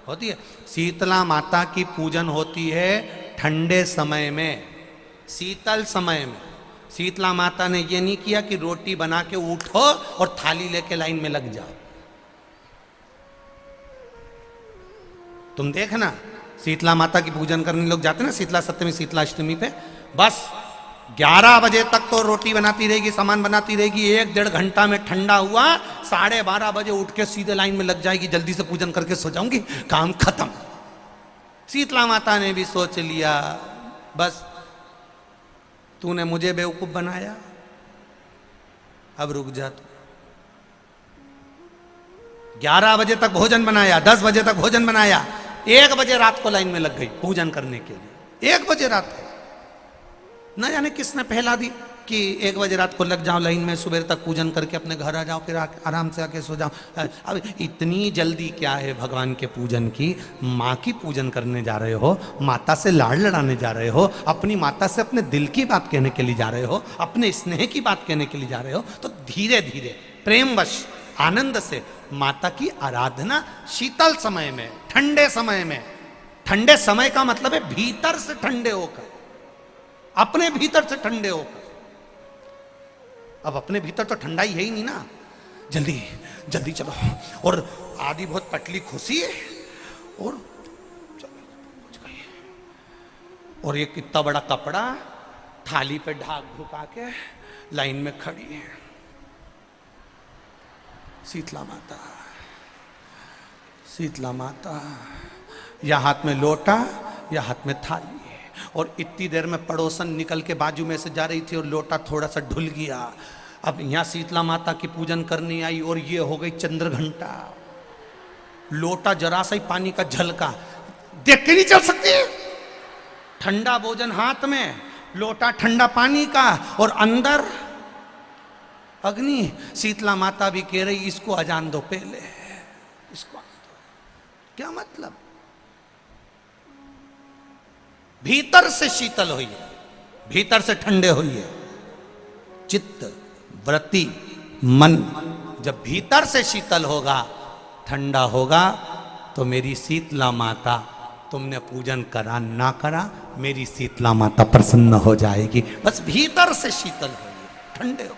होती है। शीतला माता की पूजन होती है ठंडे समय में, शीतल समय में। शीतला माता ने ये नहीं किया कि रोटी बना के उठो और थाली लेके लाइन में लग जाओ। तुम देखना शीतला माता की पूजन करने लोग जाते ना शीतला सप्तमी शीतला अष्टमी पे, बस 11 बजे तक तो रोटी बनाती रहेगी, सामान बनाती रहेगी। 1-1.5 घंटा में ठंडा हुआ, 12:30 बजे उठ के सीधे लाइन में लग जाएगी, जल्दी से पूजन करके सो जाऊंगी, काम खत्म। शीतला माता ने भी सोच लिया बस तूने मुझे बेवकूफ बनाया, अब रुक जा तू। 11 बजे तक भोजन बनाया, 10 बजे तक भोजन बनाया, 1 बजे रात को लाइन में लग गई पूजन करने के लिए। 1 बजे रात को न जाने किसने पहला दी कि 1 बजे रात को लग जाओ लाइन में, सुबह तक पूजन करके अपने घर आ जाओ, फिर आराम से आके सो जाओ। अब इतनी जल्दी क्या है भगवान के पूजन की? माँ की पूजन करने जा रहे हो, माता से लाड़ लड़ाने जा रहे हो, अपनी माता से अपने दिल की बात कहने के लिए जा रहे हो, अपने स्नेह की बात कहने के लिए जा रहे हो, तो धीरे धीरे प्रेमवश आनंद से माता की आराधना शीतल समय में, ठंडे समय में। ठंडे समय का मतलब है भीतर से ठंडे होकर, अपने भीतर से ठंडे होकर। अब अपने भीतर तो ठंडाई है ही नहीं ना, जल्दी जल्दी चलो, और आधी बहुत पतली खुशी है, और और ये कितना बड़ा कपड़ा थाली पे ढाक ढुका के लाइन में खड़ी है शीतला माता। शीतला माता, या हाथ में लोटा या हाथ में थाली, और इतनी देर में पड़ोसन निकल के बाजू में से जा रही थी और लोटा थोड़ा सा ढुल गया। अब यहां शीतला माता की पूजन करनी आई और ये हो गई चंद्र घंटा। लोटा जरा सा ही पानी का झलका, देख के नहीं चल सकती। ठंडा भोजन हाथ में, लोटा ठंडा पानी का, और अंदर अग्नि। शीतला माता भी कह रही इसको अजान दो पहले, इसको क्या मतलब? भीतर से शीतल होइए, भीतर से ठंडे होइए। चित्त वृत्ति मन जब भीतर से शीतल होगा, ठंडा होगा, तो मेरी शीतला माता, तुमने पूजन करा ना करा, मेरी शीतला माता प्रसन्न हो जाएगी। बस भीतर से शीतल होइए, ठंडे होइए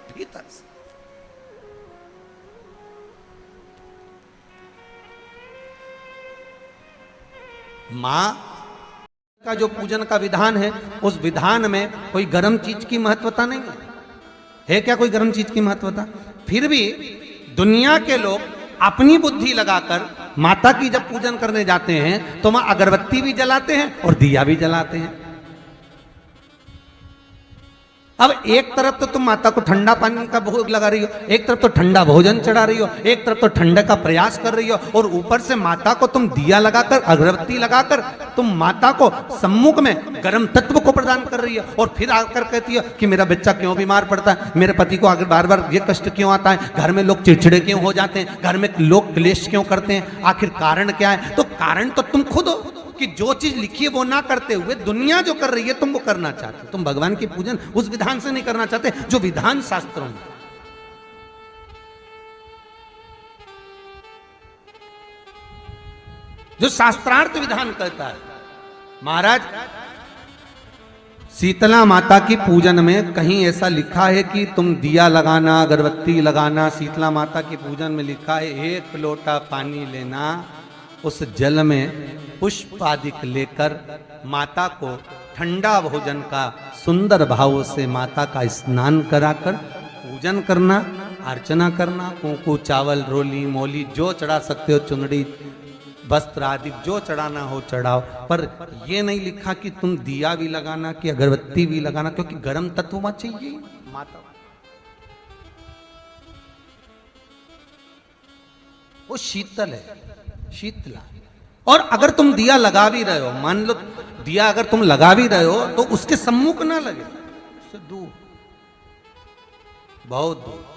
भीतर से। मां का जो पूजन का विधान है, उस विधान में कोई गर्म चीज की महत्वता नहीं है क्या? कोई गर्म चीज की महत्वता? फिर भी दुनिया के लोग अपनी बुद्धि लगाकर माता की जब पूजन करने जाते हैं तो वहां अगरबत्ती भी जलाते हैं और दिया भी जलाते हैं। अब एक तरफ तो तुम माता को ठंडा पानी का भोग लगा रही हो, एक तरफ तो ठंडा भोजन चढ़ा रही हो, एक तरफ तो ठंडे का प्रयास कर रही हो, और ऊपर से माता को तुम दिया लगाकर, अगरबत्ती लगाकर तुम माता को सम्मुख में गर्म तत्व को प्रदान कर रही हो। और फिर आकर कहती हो कि मेरा बच्चा क्यों बीमार पड़ता है, मेरे पति को आगे बार बार ये कष्ट क्यों आता है, घर में लोग चिड़चिड़े क्यों हो जाते हैं, घर में लोग क्लेश क्यों करते हैं, आखिर कारण क्या है? तो कारण तो तुम खुद हो कि जो चीज लिखी है वो ना करते हुए दुनिया जो कर रही है तुम वो करना चाहते हो। तुम भगवान की पूजन उस विधान से नहीं करना चाहते जो विधान शास्त्रों में। जो शास्त्रार्थ विधान कहता है। महाराज, शीतला माता की पूजन में कहीं ऐसा लिखा है कि तुम दिया लगाना, अगरबत्ती लगाना? शीतला माता की पूजन में लिखा है 1 लोटा पानी लेना, उस जल में पुष्प आदि लेकर माता को ठंडा भोजन का सुंदर भाव से माता का स्नान कराकर पूजन करना, अर्चना करना। कुंकू, चावल, रोली, मोली जो चढ़ा सकते हो, चुनरी, वस्त्र आदि जो चढ़ाना हो चढ़ाओ। पर यह नहीं लिखा कि तुम दिया भी लगाना कि अगरबत्ती भी लगाना, क्योंकि गर्म तत्व मत चाहिए माता। वो शीतल है, शीतला। और अगर तुम दिया लगा भी रहे हो, मान लो दिया अगर तुम लगा भी रहे हो तो उसके सम्मुख ना लगे, उससे दूर, बहुत दूर।